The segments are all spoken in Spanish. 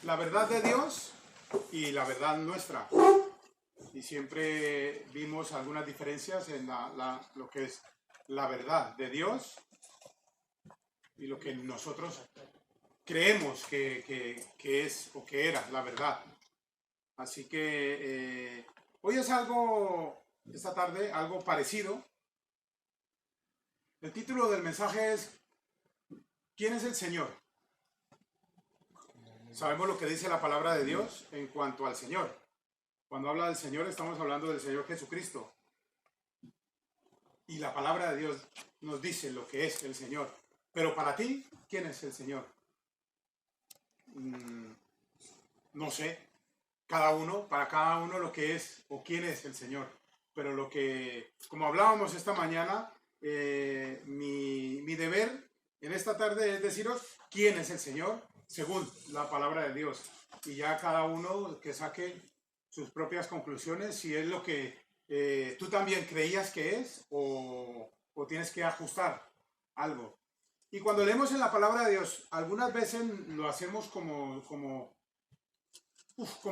la verdad de Dios y la verdad nuestra. Y siempre vimos algunas diferencias en lo que es la verdad de Dios y lo que nosotros creemos que es o que era la verdad. Así que hoy es esta tarde, algo parecido. El título del mensaje es ¿Quién es el Señor? Sabemos lo que dice la palabra de Dios en cuanto al Señor. Cuando habla del Señor, estamos hablando del Señor Jesucristo. Y la palabra de Dios nos dice lo que es el Señor. Pero para ti, ¿quién es el Señor? No sé. Para cada uno lo que es o quién es el Señor. Pero como hablábamos esta mañana, mi deber en esta tarde es deciros quién es el Señor según la palabra de Dios. Y ya cada uno que saque sus propias conclusiones, si es lo que tú también creías que es o tienes que ajustar algo. Y cuando leemos en la palabra de Dios, algunas veces lo hacemos como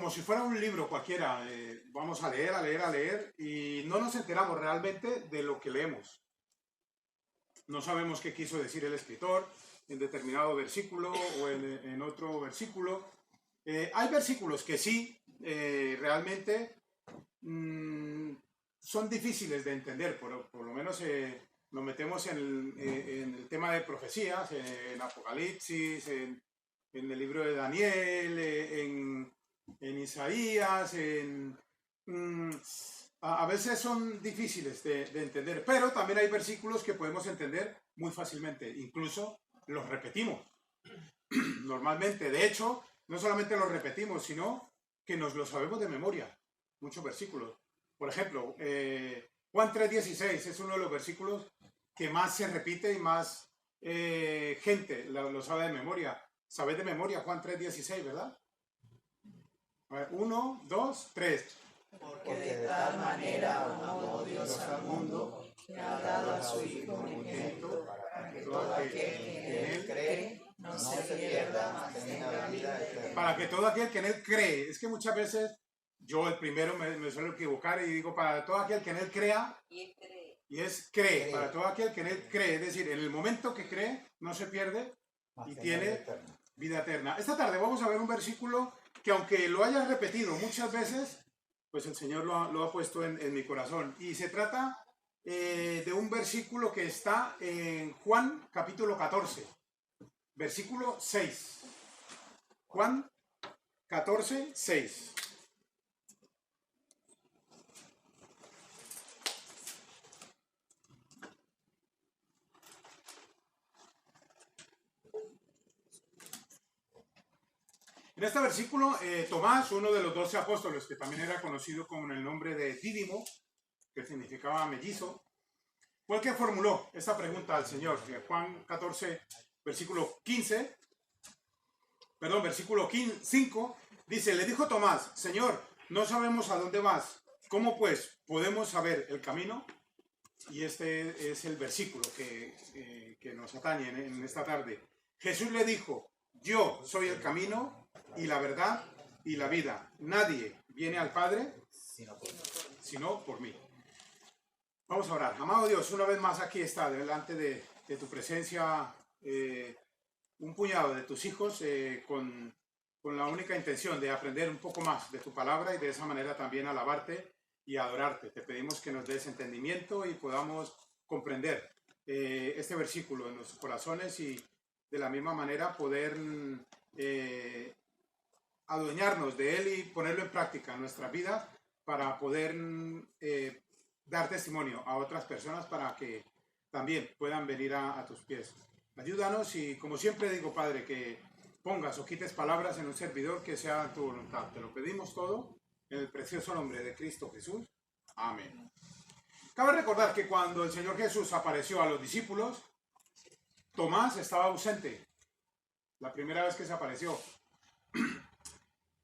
si fuera un libro cualquiera. Vamos a leer y no nos enteramos realmente de lo que leemos. No sabemos qué quiso decir el escritor en determinado versículo o en otro versículo. Hay versículos que sí, realmente son difíciles de entender, por lo menos nos metemos en el tema de profecías, en Apocalipsis, en el libro de Daniel, en Isaías, a veces son difíciles de entender, pero también hay versículos que podemos entender muy fácilmente, incluso los repetimos normalmente. De hecho, no solamente los repetimos, sino que nos los sabemos de memoria, muchos versículos. Por ejemplo, Juan 3:16 es uno de los versículos que más se repite y más gente lo sabe de memoria. ¿Sabes de memoria Juan 3:16, verdad? A ver, 1, 2, 3. Porque de tal manera amó Dios al mundo, que ha dado a su Hijo unigénito, para que todo aquel que en él cree no se pierda, mas tenga vida eterna. Para que todo aquel que en él cree. Es que muchas veces yo el primero me suelo equivocar y digo para todo aquel que en él crea. Y es cree. Para todo aquel que en él cree. Es decir, en el momento que cree no se pierde y tiene vida eterna. Esta tarde vamos a ver un versículo que aunque lo hayas repetido muchas veces, pues el Señor lo ha puesto en mi corazón. Y se trata de un versículo que está en Juan capítulo 14, versículo 6. Juan 14, 6. En este versículo, Tomás, uno de los 12 apóstoles, que también era conocido con el nombre de Dídimo, que significaba mellizo, fue el que formuló esta pregunta al Señor. Juan 14, versículo 5, dice, le dijo Tomás, Señor, no sabemos a dónde vas, ¿cómo pues podemos saber el camino? Y este es el versículo que nos atañe en esta tarde. Jesús le dijo, yo soy el camino y la verdad y la vida. Nadie viene al Padre sino por mí. Vamos a orar. Amado Dios, una vez más aquí está delante de tu presencia un puñado de tus hijos con la única intención de aprender un poco más de tu palabra y de esa manera también alabarte y adorarte. Te pedimos que nos des entendimiento y podamos comprender este versículo en nuestros corazones y de la misma manera poder adueñarnos de él y ponerlo en práctica en nuestra vida para poder dar testimonio a otras personas para que también puedan venir a tus pies. Ayúdanos y como siempre digo, Padre, que pongas o quites palabras en un servidor que sea tu voluntad. Te lo pedimos todo en el precioso nombre de Cristo Jesús. Amén. Cabe recordar que cuando el Señor Jesús apareció a los discípulos, Tomás estaba ausente. La primera vez que se apareció.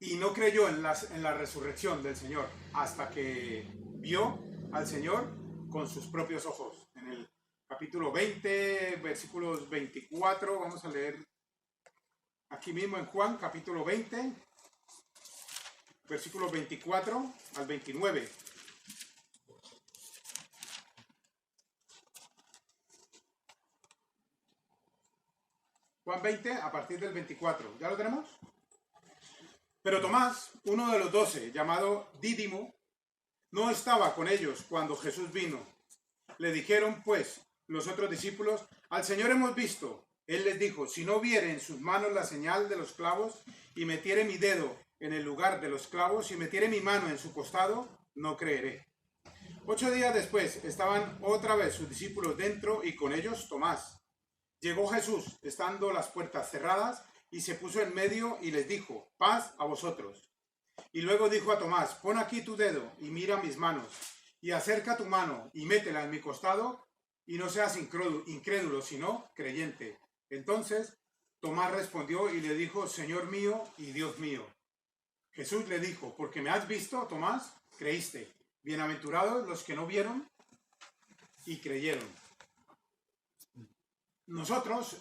Y no creyó en la resurrección del Señor hasta que vio al Señor con sus propios ojos. En el capítulo 20, versículos 24, vamos a leer aquí mismo en Juan, capítulo 20, versículos 24 al 29. Juan 20, a partir del 24. ¿Ya lo tenemos? Pero Tomás, uno de los 12, llamado Dídimo, no estaba con ellos cuando Jesús vino. Le dijeron, pues, los otros discípulos, al Señor hemos visto. Él les dijo, si no viere en sus manos la señal de los clavos, y metiere mi dedo en el lugar de los clavos, y metiere mi mano en su costado, no creeré. 8 días después, estaban otra vez sus discípulos dentro, y con ellos Tomás. Llegó Jesús, estando las puertas cerradas, y se puso en medio, y les dijo, paz a vosotros. Y luego dijo a Tomás, pon aquí tu dedo, y mira mis manos, y acerca tu mano, y métela en mi costado, y no seas incrédulo, sino creyente. Entonces Tomás respondió y le dijo, Señor mío y Dios mío. Jesús le dijo, porque me has visto, Tomás, creíste. Bienaventurados los que no vieron y creyeron. Nosotros,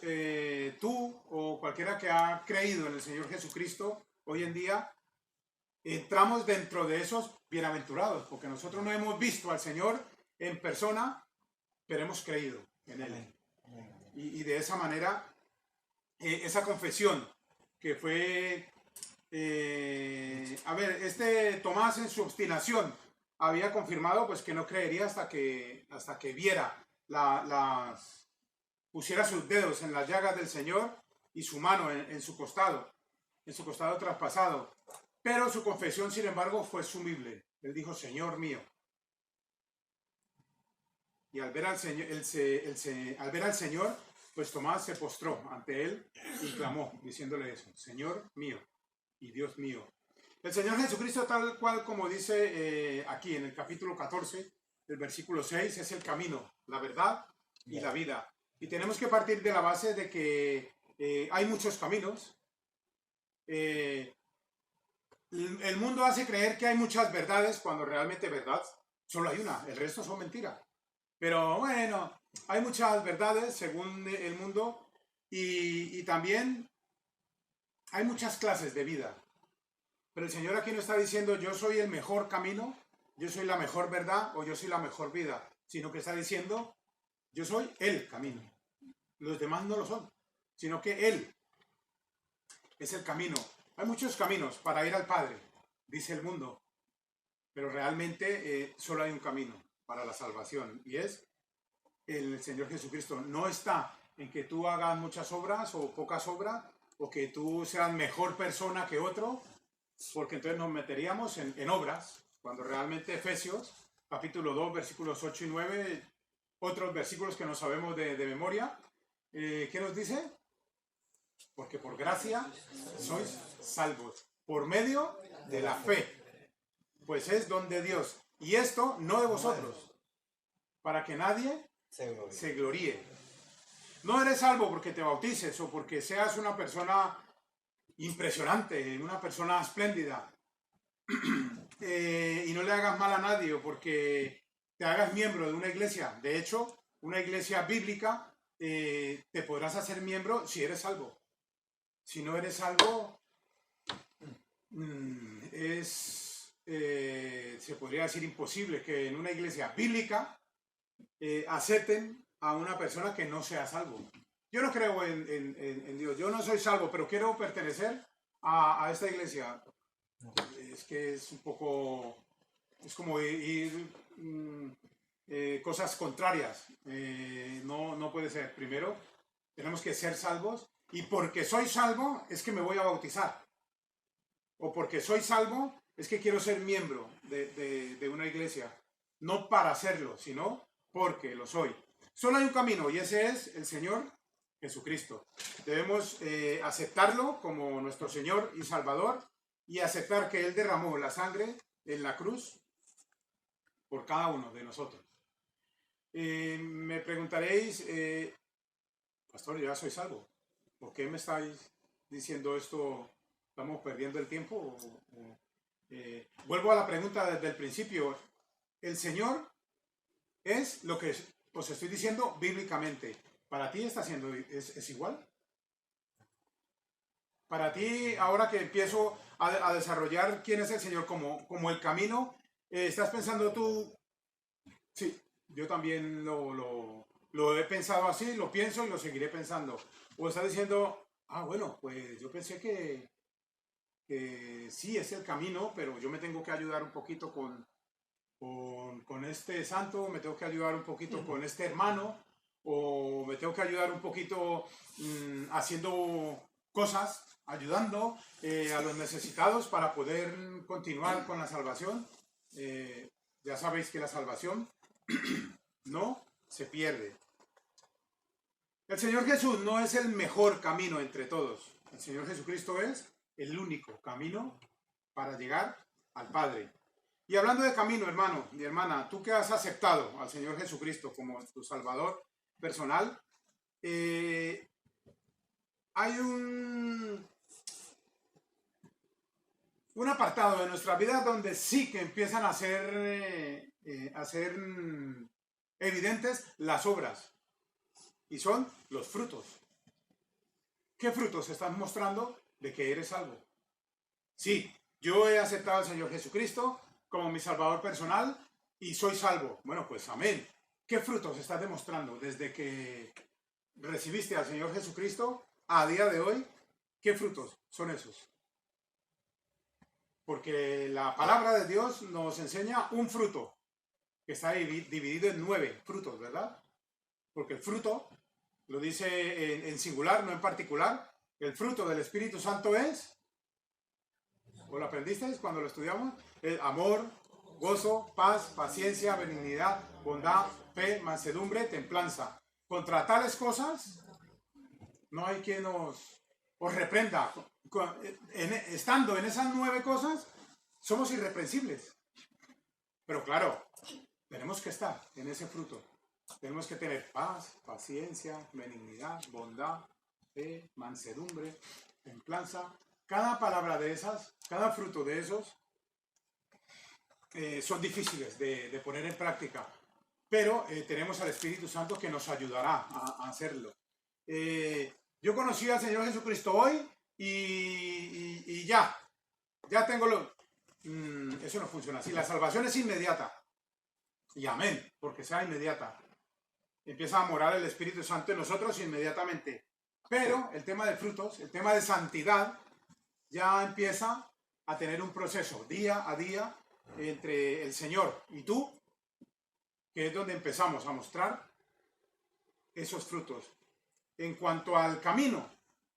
tú o cualquiera que ha creído en el Señor Jesucristo, hoy en día entramos dentro de esos bienaventurados, porque nosotros no hemos visto al Señor en persona, pero hemos creído en Él. Y de esa manera, esa confesión que fue, Tomás en su obstinación había confirmado pues que no creería hasta que viera pusiera sus dedos en las llagas del Señor y su mano en su costado traspasado. Pero su confesión, sin embargo, fue sumible. Él dijo, Señor mío. Y al ver al Señor, pues Tomás se postró ante él y clamó, diciéndole eso, Señor mío y Dios mío. El Señor Jesucristo, tal cual como dice aquí en el capítulo 14, el versículo 6, es el camino, la verdad y la vida. Y tenemos que partir de la base de que hay muchos caminos. El mundo hace creer que hay muchas verdades cuando realmente verdad solo hay una, el resto son mentiras. Pero bueno, hay muchas verdades según el mundo y también hay muchas clases de vida. Pero el Señor aquí no está diciendo yo soy el mejor camino, yo soy la mejor verdad o yo soy la mejor vida, sino que está diciendo yo soy el camino. Los demás no lo son, sino que Él es el camino. Hay muchos caminos para ir al Padre, dice el mundo, pero realmente solo hay un camino para la salvación y es el Señor Jesucristo. No está en que tú hagas muchas obras o pocas obras o que tú seas mejor persona que otro, porque entonces nos meteríamos en obras, cuando realmente Efesios, capítulo 2, versículos 8 y 9, otros versículos que no sabemos de memoria, ¿qué nos dice? Porque por gracia sois salvos, por medio de la fe, pues es don de Dios, y esto no de vosotros, para que nadie se gloríe. No eres salvo porque te bautices o porque seas una persona impresionante, una persona espléndida, y no le hagas mal a nadie o porque te hagas miembro de una iglesia. De hecho, una iglesia bíblica, te podrás hacer miembro si eres salvo. Si no eres salvo, se podría decir imposible que en una iglesia bíblica acepten a una persona que no sea salvo. Yo no creo en Dios, yo no soy salvo, pero quiero pertenecer a esta iglesia. Es que es un poco, es como ir cosas contrarias. No puede ser. Primero, tenemos que ser salvos, y porque soy salvo es que me voy a bautizar. O porque soy salvo es que quiero ser miembro de una iglesia. No para serlo, sino porque lo soy. Solo hay un camino y ese es el Señor Jesucristo. Debemos aceptarlo como nuestro Señor y Salvador y aceptar que Él derramó la sangre en la cruz por cada uno de nosotros. Me preguntaréis, pastor, ya soy salvo. ¿Por qué me estáis diciendo esto? ¿Estamos perdiendo el tiempo? Vuelvo a la pregunta desde el principio. El Señor es lo que os estoy diciendo bíblicamente. ¿Para ti está siendo es igual? Para ti, ahora que empiezo a desarrollar quién es el Señor como el camino, ¿estás pensando tú? Sí, yo también lo he pensado así, lo pienso y lo seguiré pensando. O estás diciendo, bueno, pues yo pensé que sí es el camino, pero yo me tengo que ayudar un poquito con este santo, me tengo que ayudar un poquito con este hermano, o me tengo que ayudar un poquito haciendo cosas, ayudando a los necesitados para poder continuar con la salvación. Ya sabéis que la salvación no se pierde. El Señor Jesús no es el mejor camino entre todos. El Señor Jesucristo es el único camino para llegar al Padre. Y hablando de camino, hermano y hermana, tú que has aceptado al Señor Jesucristo como tu Salvador personal, hay un apartado de nuestra vida donde sí que empiezan a ser evidentes las obras, y son los frutos. ¿Qué frutos están mostrando de que eres salvo? Sí, yo he aceptado al Señor Jesucristo como mi Salvador personal y soy salvo. Bueno, pues amén. ¿Qué frutos estás demostrando desde que recibiste al Señor Jesucristo a día de hoy? ¿Qué frutos son esos? Porque la palabra de Dios nos enseña un fruto que está dividido en 9 frutos, ¿verdad? Porque el fruto, lo dice en singular, no en particular, el fruto del Espíritu Santo es, ¿o lo aprendisteis cuando lo estudiamos? El amor, gozo, paz, paciencia, benignidad, bondad, fe, mansedumbre, templanza. Contra tales cosas no hay quien os reprenda. Estando en esas 9 cosas, somos irreprensibles. Pero claro, tenemos que estar en ese fruto. Tenemos que tener paz, paciencia, benignidad, bondad, fe, mansedumbre, templanza. Cada palabra de esas, cada fruto de esos, son difíciles de poner en práctica. Pero tenemos al Espíritu Santo que nos ayudará a hacerlo. Yo conocí al Señor Jesucristo hoy y ya tengo eso no funciona así. La salvación es inmediata. Y amén, porque sea inmediata. Empieza a morar el Espíritu Santo en nosotros inmediatamente. Pero el tema de frutos, el tema de santidad, ya empieza a tener un proceso día a día entre el Señor y tú, que es donde empezamos a mostrar esos frutos. En cuanto al camino,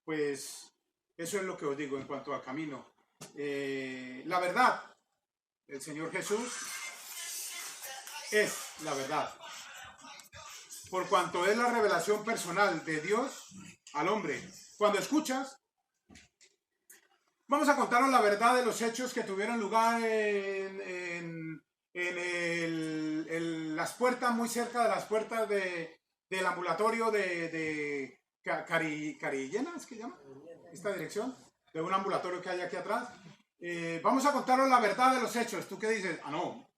pues eso es lo que os digo en cuanto al camino. La verdad, el Señor Jesús es la verdad. Por cuanto es la revelación personal de Dios al hombre. Cuando escuchas, vamos a contaros la verdad de los hechos que tuvieron lugar en las puertas, muy cerca de las puertas del ambulatorio de Carillena, ¿es que llama? Esta dirección, de un ambulatorio que hay aquí atrás. Vamos a contaros la verdad de los hechos. ¿Tú qué dices? No,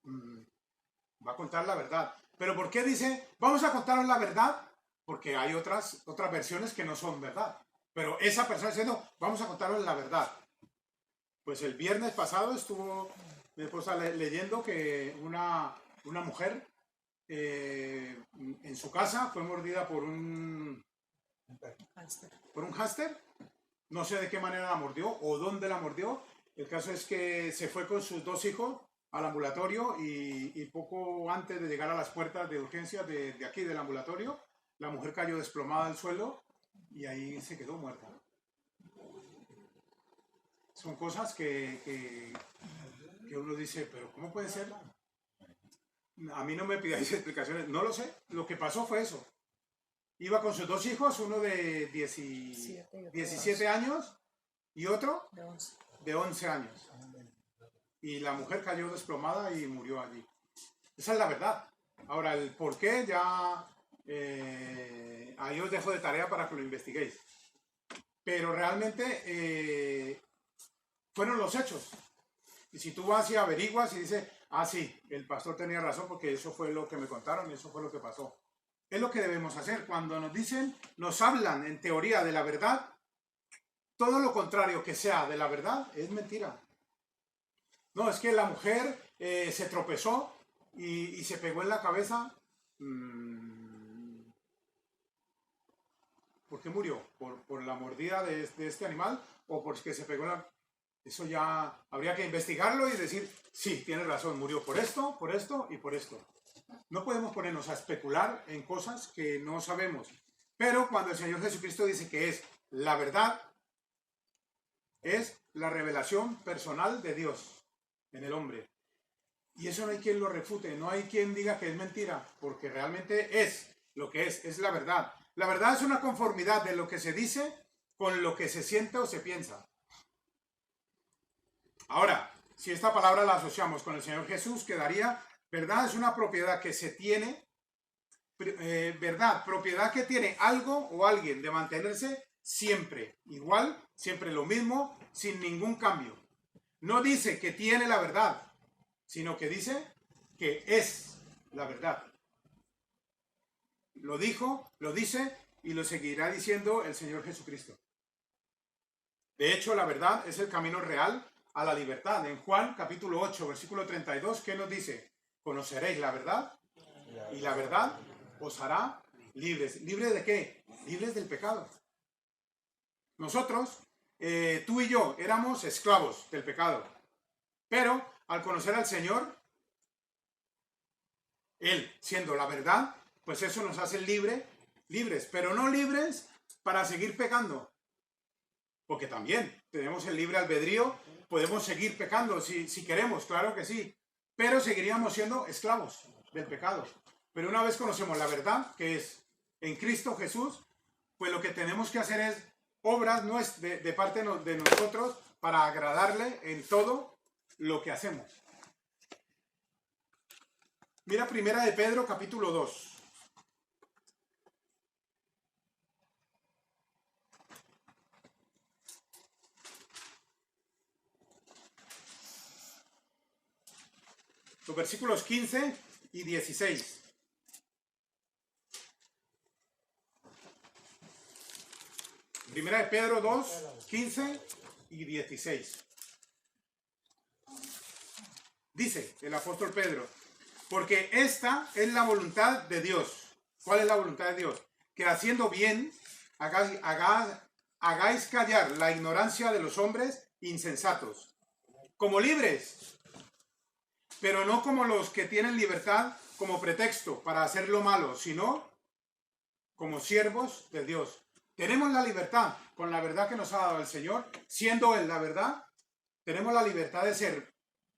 va a contar la verdad. ¿Pero por qué dice, vamos a contaros la verdad? Porque hay otras versiones que no son verdad. Pero esa persona diciendo, vamos a contaros la verdad. Pues el viernes pasado estuvo mi esposa leyendo que una mujer en su casa fue mordida por un hámster. No sé de qué manera la mordió o dónde la mordió. El caso es que se fue con sus 2 hijos al ambulatorio y poco antes de llegar a las puertas de urgencia de aquí del ambulatorio, la mujer cayó desplomada al suelo y ahí se quedó muerta. Son cosas que uno dice, pero ¿cómo puede ser? A mí no me pidáis explicaciones, no lo sé. Lo que pasó fue eso. Iba con sus 2 hijos, uno de 17 años y otro de 11 años. Y la mujer cayó desplomada y murió allí. Esa es la verdad. Ahora, el por qué ya ahí os dejo de tarea para que lo investiguéis. Pero realmente fueron los hechos. Y si tú vas y averiguas y dices, sí, el pastor tenía razón porque eso fue lo que me contaron y eso fue lo que pasó. Es lo que debemos hacer. Cuando nos dicen, nos hablan en teoría de la verdad, todo lo contrario que sea de la verdad es mentira. No, es que la mujer se tropezó y se pegó en la cabeza. ¿Por qué murió? ¿Por la mordida de este animal? ¿O porque se pegó en la...? Eso ya habría que investigarlo y decir, sí, tienes razón, murió por esto y por esto. No podemos ponernos a especular en cosas que no sabemos. Pero cuando el Señor Jesucristo dice que es la verdad, es la revelación personal de Dios en el hombre. Y eso no hay quien lo refute, no hay quien diga que es mentira, porque realmente es lo que es la verdad. La verdad es una conformidad de lo que se dice con lo que se siente o se piensa. Ahora, si esta palabra la asociamos con el Señor Jesús, quedaría, verdad es una propiedad que se tiene, verdad, propiedad que tiene algo o alguien de mantenerse siempre igual, siempre lo mismo, sin ningún cambio. No dice que tiene la verdad, sino que dice que es la verdad. Lo dijo, lo dice y lo seguirá diciendo el Señor Jesucristo. De hecho, la verdad es el camino real a la libertad. En Juan capítulo 8, versículo 32, ¿qué nos dice? Conoceréis la verdad y la verdad os hará libres. ¿Libres de qué? Libres del pecado. Nosotros, tú y yo, éramos esclavos del pecado. Pero al conocer al Señor, Él siendo la verdad, pues eso nos hace libres, pero no libres para seguir pecando. Porque también tenemos el libre albedrío, podemos seguir pecando si queremos, claro que sí, pero seguiríamos siendo esclavos del pecado. Pero una vez conocemos la verdad, que es en Cristo Jesús, pues lo que tenemos que hacer es obras de parte de nosotros para agradarle en todo lo que hacemos. Mira Primera de Pedro capítulo 2. Los versículos 15 y 16. Primera de Pedro 2, 15 y 16. Dice el apóstol Pedro, porque esta es la voluntad de Dios. ¿Cuál es la voluntad de Dios? Que haciendo bien hagáis callar la ignorancia de los hombres insensatos, como libres, pero no como los que tienen libertad como pretexto para hacer lo malo, sino como siervos de Dios. Tenemos la libertad con la verdad que nos ha dado el Señor, siendo Él la verdad, tenemos la libertad de ser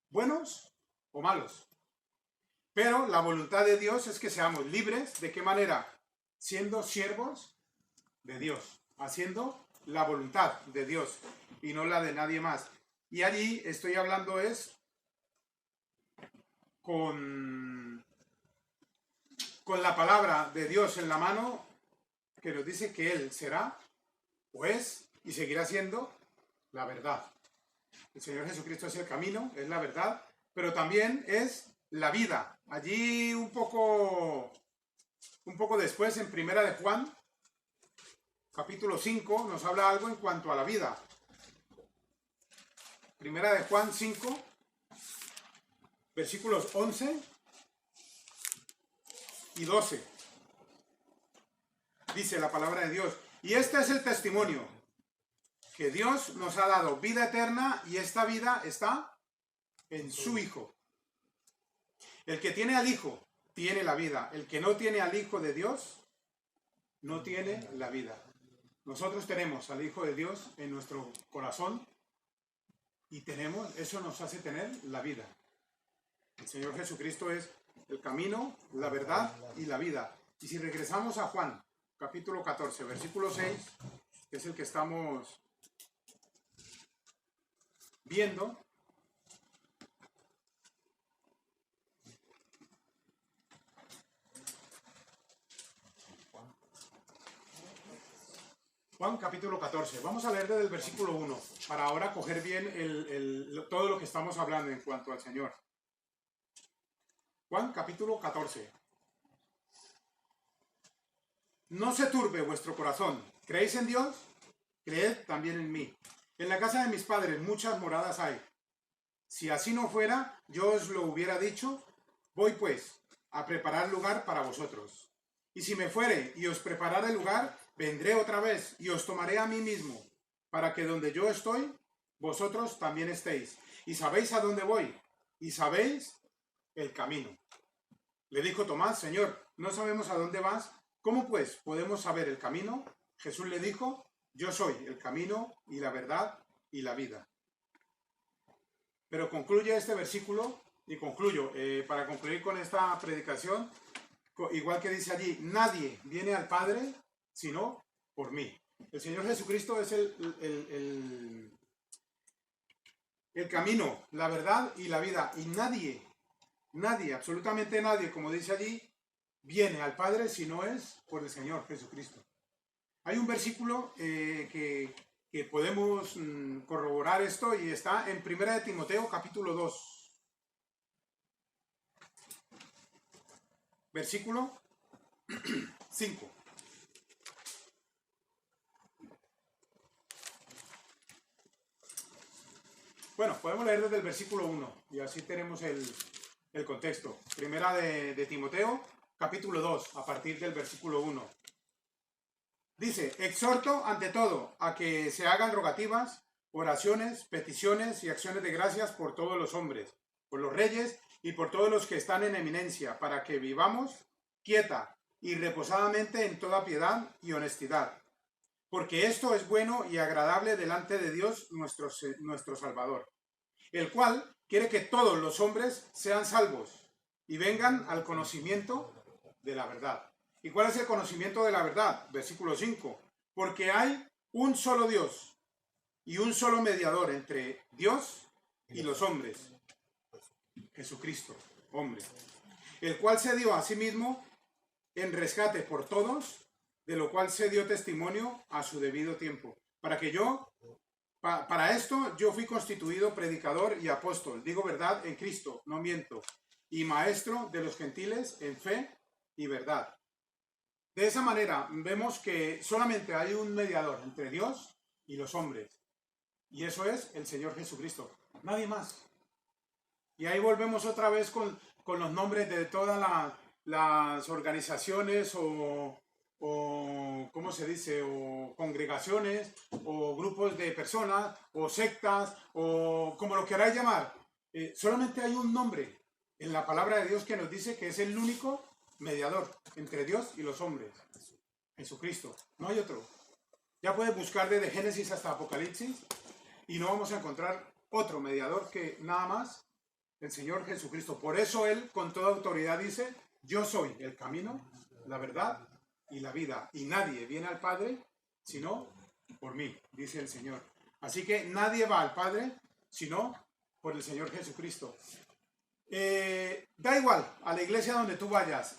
buenos o malos. Pero la voluntad de Dios es que seamos libres. ¿De qué manera? Siendo siervos de Dios, haciendo la voluntad de Dios y no la de nadie más. Y allí estoy hablando es con la palabra de Dios en la mano, que nos dice que Él será, o es, y seguirá siendo la verdad. El Señor Jesucristo es el camino, es la verdad, pero también es la vida. Allí un poco después, en Primera de Juan, capítulo 5, nos habla algo en cuanto a la vida. Primera de Juan 5, versículos 11 y 12. Dice la palabra de Dios, y este es el testimonio, que Dios nos ha dado vida eterna y esta vida está en su Hijo. El que tiene al Hijo tiene la vida. El que no tiene al Hijo de Dios no tiene la vida. Nosotros tenemos al Hijo de Dios en nuestro corazón y eso nos hace tener la vida. El Señor Jesucristo es el camino, la verdad y la vida. Y si regresamos a Juan, capítulo 14, versículo 6, que es el que estamos viendo, Juan capítulo 14, vamos a leer desde el versículo 1, para ahora coger bien todo lo que estamos hablando en cuanto al Señor. Juan capítulo 14. No se turbe vuestro corazón. ¿Creéis en Dios? creed también en mí. En la casa de mis padres muchas moradas hay. Si así no fuera, yo os lo hubiera dicho. Voy pues a preparar lugar para vosotros. Y si me fuere y os preparare lugar, vendré otra vez y os tomaré a mí mismo, para que donde yo estoy, vosotros también estéis. Y sabéis a dónde voy, y sabéis el camino. Le dijo Tomás: Señor, no sabemos a dónde vas, ¿cómo pues podemos saber el camino? Jesús le dijo: yo soy el camino y la verdad y la vida. Pero concluye este versículo, y concluyo, para concluir con esta predicación, igual que dice allí: nadie viene al Padre sino por mí. El Señor Jesucristo es el camino, la verdad y la vida. Y nadie, absolutamente nadie, como dice allí, viene al Padre si no es por el Señor Jesucristo. Hay un versículo que podemos corroborar esto, y está en 1 de Timoteo capítulo 2. Versículo 5. Bueno, podemos leer desde el versículo 1 y así tenemos el contexto. Primera de Timoteo, capítulo 2, a partir del versículo 1. Dice: exhorto ante todo a que se hagan rogativas, oraciones, peticiones y acciones de gracias por todos los hombres, por los reyes y por todos los que están en eminencia, para que vivamos quieta y reposadamente en toda piedad y honestidad. Porque esto es bueno y agradable delante de Dios nuestro Salvador, el cual quiere que todos los hombres sean salvos y vengan al conocimiento de la verdad. ¿Y cuál es el conocimiento de la verdad? Versículo 5. Porque hay un solo Dios y un solo mediador entre Dios y los hombres, Jesucristo, hombre, el cual se dio a sí mismo en rescate por todos, de lo cual se dio testimonio a su debido tiempo. Para esto yo fui constituido predicador y apóstol, digo verdad en Cristo, no miento, y maestro de los gentiles en fe y verdad. De esa manera vemos que solamente hay un mediador entre Dios y los hombres, y eso es el Señor Jesucristo, nadie más. Y ahí volvemos otra vez con los nombres de todas las organizaciones o ¿cómo se dice? O congregaciones, o grupos de personas, o sectas, o como lo queráis llamar. Solamente hay un nombre en la palabra de Dios que nos dice que es el único mediador entre Dios y los hombres: Jesucristo. No hay otro. Ya puedes buscar desde Génesis hasta Apocalipsis y no vamos a encontrar otro mediador que nada más el Señor Jesucristo. Por eso Él con toda autoridad dice: yo soy el camino, la verdad y la vida, y nadie viene al Padre sino por mí, dice el Señor. Así que nadie va al Padre sino por el Señor Jesucristo. Da igual a la iglesia donde tú vayas,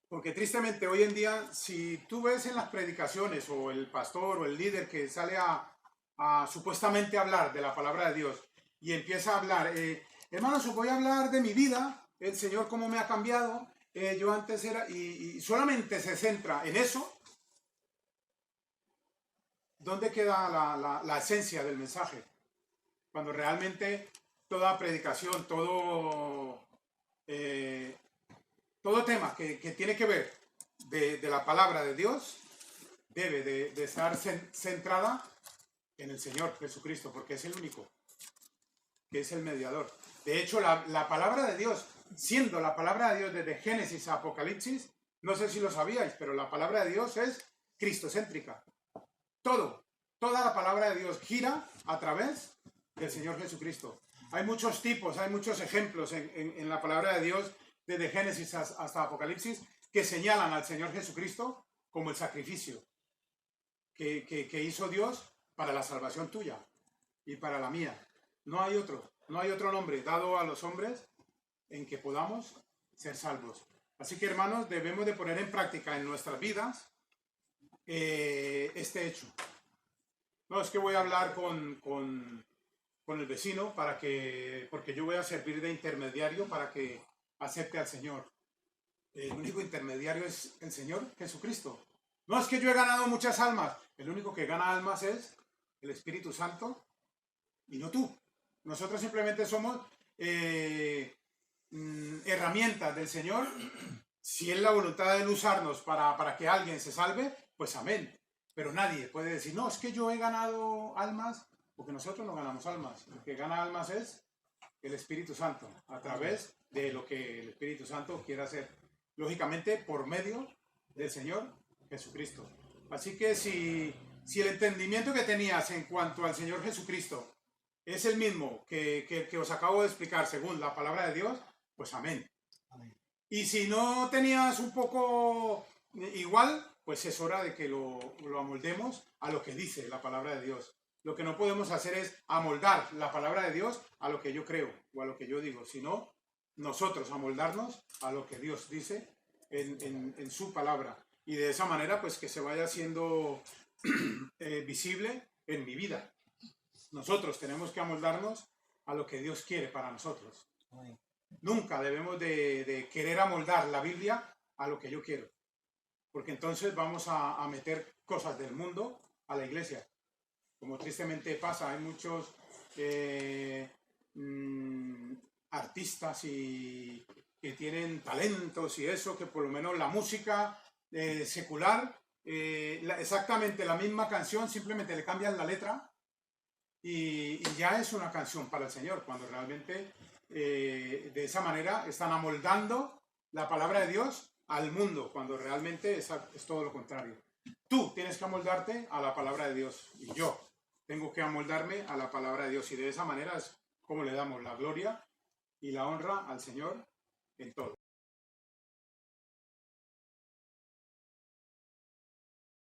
porque tristemente hoy en día, si tú ves en las predicaciones o el pastor o el líder que sale a supuestamente hablar de la palabra de Dios y empieza a hablar, hermanos, os voy a hablar de mi vida, el Señor cómo me ha cambiado, yo antes era, y solamente se centra en eso, ¿dónde queda la esencia del mensaje? Cuando realmente toda predicación, todo tema que tiene que ver de la palabra de Dios debe de estar centrada en el Señor Jesucristo, porque es el único, que es el mediador. De hecho, la palabra de Dios, siendo la palabra de Dios desde Génesis a Apocalipsis, no sé si lo sabíais, pero la palabra de Dios es cristocéntrica. Toda la palabra de Dios gira a través del Señor Jesucristo. Hay muchos tipos, hay muchos ejemplos en la palabra de Dios, desde Génesis hasta Apocalipsis, que señalan al Señor Jesucristo como el sacrificio que hizo Dios para la salvación tuya y para la mía. No hay otro nombre dado a los hombres en que podamos ser salvos. Así que, hermanos, debemos de poner en práctica en nuestras vidas este hecho. No, es que voy a hablar con el vecino porque yo voy a servir de intermediario para que acepte al Señor. El único intermediario es el Señor Jesucristo. No es que yo he ganado muchas almas. El único que gana almas es el Espíritu Santo y no tú. Nosotros simplemente somos herramientas del Señor. Si es la voluntad de Él usarnos para que alguien se salve, pues amén. Pero nadie puede decir, no, es que yo he ganado almas, porque nosotros no ganamos almas. El que gana almas es el Espíritu Santo, a través de lo que el Espíritu Santo quiere hacer. Lógicamente, por medio del Señor Jesucristo. Así que si el entendimiento que tenías en cuanto al Señor Jesucristo es el mismo que os acabo de explicar según la palabra de Dios, pues amén. Amén. Y si no tenías un poco igual, pues es hora de que lo amoldemos a lo que dice la palabra de Dios. Lo que no podemos hacer es amoldar la palabra de Dios a lo que yo creo o a lo que yo digo, sino nosotros amoldarnos a lo que Dios dice en su palabra. Y de esa manera, pues que se vaya haciendo visible en mi vida. Nosotros tenemos que amoldarnos a lo que Dios quiere para nosotros. Amén. Nunca debemos de querer amoldar la Biblia a lo que yo quiero. Porque entonces vamos a meter cosas del mundo a la iglesia. Como tristemente pasa, hay muchos artistas que tienen talentos y eso, que por lo menos la música secular, exactamente la misma canción, simplemente le cambian la letra y ya es una canción para el Señor, cuando realmente de esa manera están amoldando la palabra de Dios al mundo, cuando realmente es todo lo contrario. Tú tienes que amoldarte a la palabra de Dios y yo tengo que amoldarme a la palabra de Dios, y de esa manera es como le damos la gloria y la honra al Señor en todo.